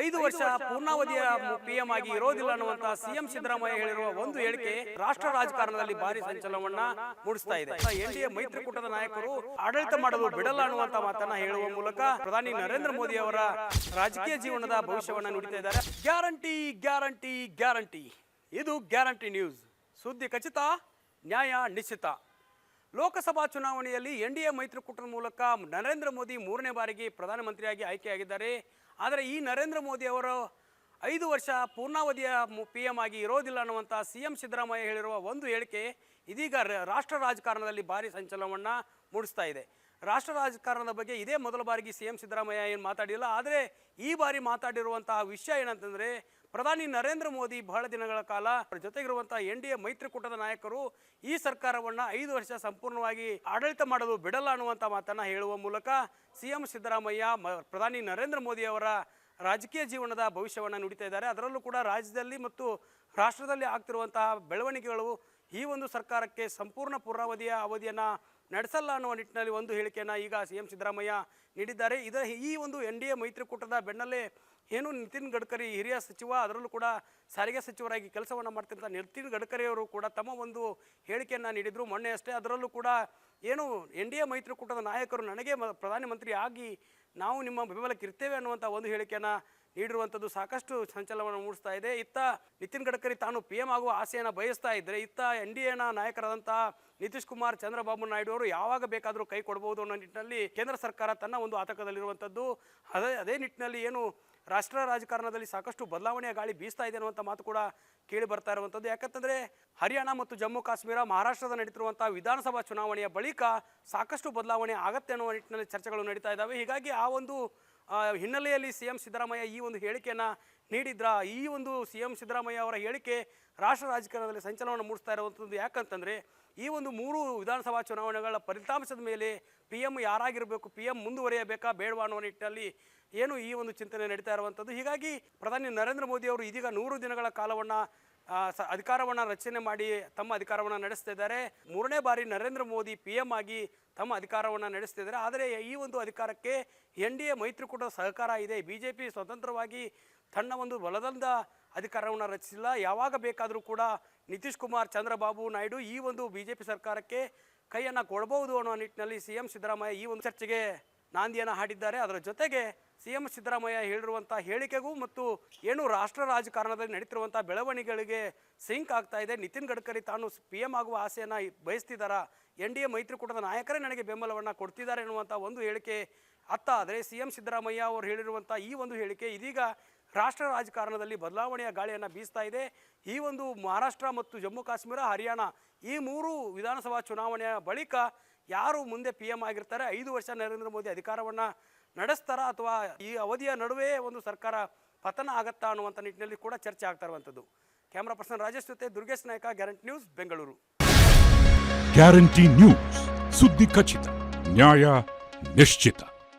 5 ವರ್ಷ ಪೂರ್ಣಾವಧಿಯ ಪಿಎಂ ಆಗಿ ಇರೋದಿಲ್ಲ ಅನ್ನುವಂತ ಸಿಎಂ ಸಿದ್ದರಾಮಯ್ಯ ಹೇಳಿರುವ ಒಂದು ಹೇಳಿಕೆ ರಾಷ್ಟ್ರ ರಾಜಕಾರಣದಲ್ಲಿ ಭಾರಿ ಸಂಚಲನವನ್ನ ಮೂಡಿಸ್ತಾ ಇದೆ. ಎನ್ಡಿಎ ಮೈತ್ರಿಕೂಟದ ನಾಯಕರು ಆಡಳಿತ ಮಾಡಲು ಬಿಡಲ್ಲ ಅನ್ನುವಂತ ಮಾತನ್ನ ಹೇಳುವ ಮೂಲಕ ಪ್ರಧಾನಿ ನರೇಂದ್ರ ಮೋದಿ ಅವರ ರಾಜಕೀಯ ಜೀವನದ ಭವಿಷ್ಯವನ್ನ ನುಡಿತಾ ಇದ್ದಾರೆ. ಗ್ಯಾರಂಟಿ ಗ್ಯಾರಂಟಿ ಗ್ಯಾರಂಟಿ, ಇದು ಗ್ಯಾರಂಟಿ ನ್ಯೂಸ್. ಸುದ್ದಿ ಖಚಿತ, ನ್ಯಾಯ ನಿಶ್ಚಿತ. ಲೋಕಸಭಾ ಚುನಾವಣೆಯಲ್ಲಿ ಎನ್ಡಿಎ ಮೈತ್ರಿಕೂಟದ ಮೂಲಕ ನರೇಂದ್ರ ಮೋದಿ 3ನೇ ಬಾರಿಗೆ ಪ್ರಧಾನಮಂತ್ರಿಯಾಗಿ ಆಯ್ಕೆಯಾಗಿದ್ದಾರೆ. ಆದರೆ ಈ ನರೇಂದ್ರ ಮೋದಿ ಅವರು 5 ವರ್ಷ ಪೂರ್ಣಾವಧಿಯ ಪಿಎಂ ಆಗಿ ಇರೋದಿಲ್ಲ ಅನ್ನುವಂಥ ಸಿಎಂ ಸಿದ್ದರಾಮಯ್ಯ ಹೇಳಿರುವ ಒಂದು ಹೇಳಿಕೆ ಇದೀಗ ರಾಷ್ಟ್ರ ರಾಜಕಾರಣದಲ್ಲಿ ಭಾರಿ ಸಂಚಲನವನ್ನು ಮೂಡಿಸ್ತಾ ಇದೆ. ರಾಷ್ಟ್ರ ರಾಜಕಾರಣದ ಬಗ್ಗೆ ಇದೇ ಮೊದಲ ಬಾರಿಗೆ ಸಿಎಂ ಸಿದ್ದರಾಮಯ್ಯ ಏನು ಮಾತಾಡಿಲ್ಲ. ಆದರೆ ಈ ಬಾರಿ ಮಾತಾಡಿರುವಂತಹ ವಿಷಯ ಏನಂತಂದರೆ, ಪ್ರಧಾನಿ ನರೇಂದ್ರ ಮೋದಿ ಬಹಳ ದಿನಗಳ ಕಾಲ ಜೊತೆಗಿರುವಂಥ ಎನ್ಡಿಎ ಮೈತ್ರಿಕೂಟದ ನಾಯಕರು ಈ ಸರ್ಕಾರವನ್ನು 5 ವರ್ಷ ಸಂಪೂರ್ಣವಾಗಿ ಆಡಳಿತ ಮಾಡಲು ಬಿಡಲ್ಲ ಅನ್ನುವಂಥ ಮಾತನ್ನು ಹೇಳುವ ಮೂಲಕ ಸಿಎಂ ಸಿದ್ದರಾಮಯ್ಯ ಪ್ರಧಾನಿ ನರೇಂದ್ರ ಮೋದಿ ಅವರ ರಾಜಕೀಯ ಜೀವನದ ಭವಿಷ್ಯವನ್ನು ನುಡಿತಾ ಇದ್ದಾರೆ. ಅದರಲ್ಲೂ ಕೂಡ ರಾಜ್ಯದಲ್ಲಿ ಮತ್ತು ರಾಷ್ಟ್ರದಲ್ಲಿ ಆಗ್ತಿರುವಂತಹ ಬೆಳವಣಿಗೆಗಳು ಈ ಒಂದು ಸರ್ಕಾರಕ್ಕೆ ಸಂಪೂರ್ಣ ಪೂರ್ಣಾವಧಿಯ ಅವಧಿಯನ್ನು ನಡೆಸಲ್ಲ ಅನ್ನುವ ನಿಟ್ಟಿನಲ್ಲಿ ಒಂದು ಹೇಳಿಕೆಯನ್ನು ಈಗ ಸಿಎಂ ಸಿದ್ದರಾಮಯ್ಯ ನೀಡಿದ್ದಾರೆ. ಈ ಒಂದು ಎನ್ಡಿಎ ಮೈತ್ರಿಕೂಟದ ಬೆನ್ನಲ್ಲೇ ಏನು ನಿತಿನ್ ಗಡ್ಕರಿ ಹಿರಿಯ ಸಚಿವ, ಅದರಲ್ಲೂ ಕೂಡ ಸಾರಿಗೆ ಸಚಿವರಾಗಿ ಕೆಲಸವನ್ನು ಮಾಡ್ತಿರ್ತ ನಿತಿನ್ ಗಡ್ಕರಿಯವರು ಕೂಡ ತಮ್ಮ ಒಂದು ಹೇಳಿಕೆಯನ್ನು ನೀಡಿದರು ಮೊನ್ನೆ ಅಷ್ಟೇ. ಅದರಲ್ಲೂ ಕೂಡ ಏನು ಎನ್ಡಿಎ ಮೈತ್ರಿಕೂಟದ ನಾಯಕರು ನನಗೆ ಪ್ರಧಾನಮಂತ್ರಿ ಆಗಿ ನಾವು ನಿಮ್ಮ ಬೆಂಬಲಕ್ಕೆ ಇರ್ತೇವೆ ಅನ್ನುವಂಥ ಒಂದು ಹೇಳಿಕೆಯನ್ನು ನೀಡಿರುವಂಥದ್ದು ಸಾಕಷ್ಟು ಸಂಚಲನವನ್ನು ಮೂಡಿಸ್ತಾ ಇದೆ. ಇತ್ತ ನಿತಿನ್ ಗಡ್ಕರಿ ತಾನು PM ಆಗುವ ಆಸೆಯನ್ನು ಬಯಸ್ತಾ ಇದ್ದರೆ, ಇತ್ತ ಎನ್ಡಿಎನ ನಾಯಕರಾದಂತಹ ನಿತೀಶ್ ಕುಮಾರ್, ಚಂದ್ರಬಾಬು ನಾಯ್ಡು ಅವರು ಯಾವಾಗ ಬೇಕಾದರೂ ಕೈ ಕೊಡಬಹುದು ಅನ್ನೋ ನಿಟ್ಟಿನಲ್ಲಿ ಕೇಂದ್ರ ಸರ್ಕಾರ ತನ್ನ ಒಂದು ಆತಂಕದಲ್ಲಿರುವಂಥದ್ದು. ಅದೇ ನಿಟ್ಟಿನಲ್ಲಿ ಏನು ರಾಷ್ಟ್ರ ರಾಜಕಾರಣದಲ್ಲಿ ಸಾಕಷ್ಟು ಬದಲಾವಣೆಯ ಗಾಳಿ ಬೀಸ್ತಾ ಇದೆ ಅನ್ನುವಂಥ ಮಾತು ಕೂಡ ಕೇಳಿ ಬರ್ತಾ ಇರುವಂಥದ್ದು. ಯಾಕಂತಂದರೆ ಹರಿಯಾಣ ಮತ್ತು ಜಮ್ಮು ಕಾಶ್ಮೀರ, ಮಹಾರಾಷ್ಟ್ರದ ನಡೀತಿರುವಂಥ ವಿಧಾನಸಭಾ ಚುನಾವಣೆಯ ಬಳಿಕ ಸಾಕಷ್ಟು ಬದಲಾವಣೆ ಆಗತ್ತೆ ಅನ್ನುವ ನಿಟ್ಟಿನಲ್ಲಿ ಚರ್ಚೆಗಳು ನಡೀತಾ ಇದ್ದಾವೆ. ಹೀಗಾಗಿ ಆ ಒಂದು ಹಿನ್ನೆಲೆಯಲ್ಲಿ ಸಿಎಂ ಸಿದ್ದರಾಮಯ್ಯ ಈ ಒಂದು ಹೇಳಿಕೆಯನ್ನು ನೀಡಿದ್ರ. ಈ ಒಂದು ಸಿಎಂ ಸಿದ್ದರಾಮಯ್ಯ ಅವರ ಹೇಳಿಕೆ ರಾಷ್ಟ್ರ ರಾಜಕಾರಣದಲ್ಲಿ ಸಂಚಲನವನ್ನು ಮೂಡಿಸ್ತಾ ಇರುವಂಥದ್ದು. ಯಾಕಂತಂದರೆ ಈ ಒಂದು 3 ವಿಧಾನಸಭಾ ಚುನಾವಣೆಗಳ ಫಲಿತಾಂಶದ ಮೇಲೆ PM ಯಾರಾಗಿರಬೇಕು, PM ಮುಂದುವರಿಯಬೇಕಾ ಬೇಡವಾ ಅನ್ನೋ ನಿಟ್ಟಿನಲ್ಲಿ ಏನು ಈ ಒಂದು ಚಿಂತನೆ ನಡೀತಾ ಇರುವಂಥದ್ದು. ಹೀಗಾಗಿ ಪ್ರಧಾನಿ ನರೇಂದ್ರ ಮೋದಿ ಅವರು ಇದೀಗ 100 ದಿನಗಳ ಕಾಲವನ್ನು ಅಧಿಕಾರವನ್ನು ರಚನೆ ಮಾಡಿ ತಮ್ಮ ಅಧಿಕಾರವನ್ನು ನಡೆಸ್ತಾ ಇದ್ದಾರೆ. 3ನೇ ಬಾರಿ ನರೇಂದ್ರ ಮೋದಿ PM ಆಗಿ ತಮ್ಮ ಅಧಿಕಾರವನ್ನು ನಡೆಸ್ತಿದ್ದಾರೆ. ಆದರೆ ಈ ಒಂದು ಅಧಿಕಾರಕ್ಕೆ ಎನ್ಡಿಎ ಮೈತ್ರಿಕೂಟದ ಸಹಕಾರ ಇದೆ. BJP ಸ್ವತಂತ್ರವಾಗಿ ತನ್ನ ಒಂದು ಬಲದಿಂದ ಅಧಿಕಾರವನ್ನು ರಚಿಸಿಲ್ಲ. ಯಾವಾಗ ಬೇಕಾದರೂ ಕೂಡ ನಿತೀಶ್ ಕುಮಾರ್, ಚಂದ್ರಬಾಬು ನಾಯ್ಡು ಈ ಒಂದು BJP ಸರ್ಕಾರಕ್ಕೆ ಕೈಯನ್ನು ಕೊಡಬಹುದು ಅನ್ನೋ ನಿಟ್ಟಿನಲ್ಲಿ ಸಿಎಂ ಸಿದ್ದರಾಮಯ್ಯ ಈ ಒಂದು ಚರ್ಚೆಗೆ ನಾಂದಿಯನ್ನು ಹಾಡಿದ್ದಾರೆ. ಅದರ ಜೊತೆಗೆ ಸಿಎಂ ಸಿದ್ದರಾಮಯ್ಯ ಹೇಳಿರುವಂಥ ಹೇಳಿಕೆಗೂ ಮತ್ತು ಏನು ರಾಷ್ಟ್ರ ರಾಜಕಾರಣದಲ್ಲಿ ನಡೀತಿರುವಂಥ ಬೆಳವಣಿಗೆಗಳಿಗೆ ಸಿಂಕ್ ಆಗ್ತಾ ಇದೆ. ನಿತಿನ್ ಗಡ್ಕರಿ ತಾನು PM ಆಗುವ ಆಸೆಯನ್ನು ಬಯಸ್ತಿದ್ದಾರಾ, ಎನ್ಡಿಎ ಮೈತ್ರಿಕೂಟದ ನಾಯಕರೇ ನನಗೆ ಬೆಂಬಲವನ್ನು ಕೊಡ್ತಿದ್ದಾರೆ ಎನ್ನುವಂಥ ಒಂದು ಹೇಳಿಕೆ ಅತ್ತ. ಆದರೆ ಸಿಎಂ ಸಿದ್ದರಾಮಯ್ಯ ಅವರು ಹೇಳಿರುವಂಥ ಈ ಒಂದು ಹೇಳಿಕೆ ಇದೀಗ ರಾಷ್ಟ್ರ ರಾಜಕಾರಣದಲ್ಲಿ ಬದಲಾವಣೆಯ ಗಾಳಿಯನ್ನು ಬೀಸ್ತಾ ಇದೆ. ಈ ಒಂದು ಮಹಾರಾಷ್ಟ್ರ ಮತ್ತು ಜಮ್ಮು ಕಾಶ್ಮೀರ, ಹರಿಯಾಣ ಈ 3 ವಿಧಾನಸಭಾ ಚುನಾವಣೆಯ ಬಳಿಕ ಯಾರು ಮುಂದೆ PM ಆಗಿರ್ತಾರೆ, 5 ವರ್ಷ ನರೇಂದ್ರ ಮೋದಿ ಅಧಿಕಾರವನ್ನು ನಡೆಸ್ತಾರಾ ಅಥವಾ ಈ ಅವಧಿಯ ನಡುವೆ ಒಂದು ಸರ್ಕಾರ ಪತನ ಆಗತ್ತಾ ಅನ್ನುವಂಥ ನಿಟ್ಟಿನಲ್ಲಿ ಕೂಡ ಚರ್ಚೆ ಆಗ್ತಾ ಇರುವಂಥದ್ದು. ಕ್ಯಾಮ್ರಾ ಪರ್ಸನ್ ರಾಜೇಶ್ ಜೊತೆ ದುರ್ಗೇಶ್ ನಾಯಕ, guarantee news, Bengaluru. Guarantee news, ಸುದ್ದಿ ಖಚಿತ, ನ್ಯಾಯ ನಿಶ್ಚಿತ.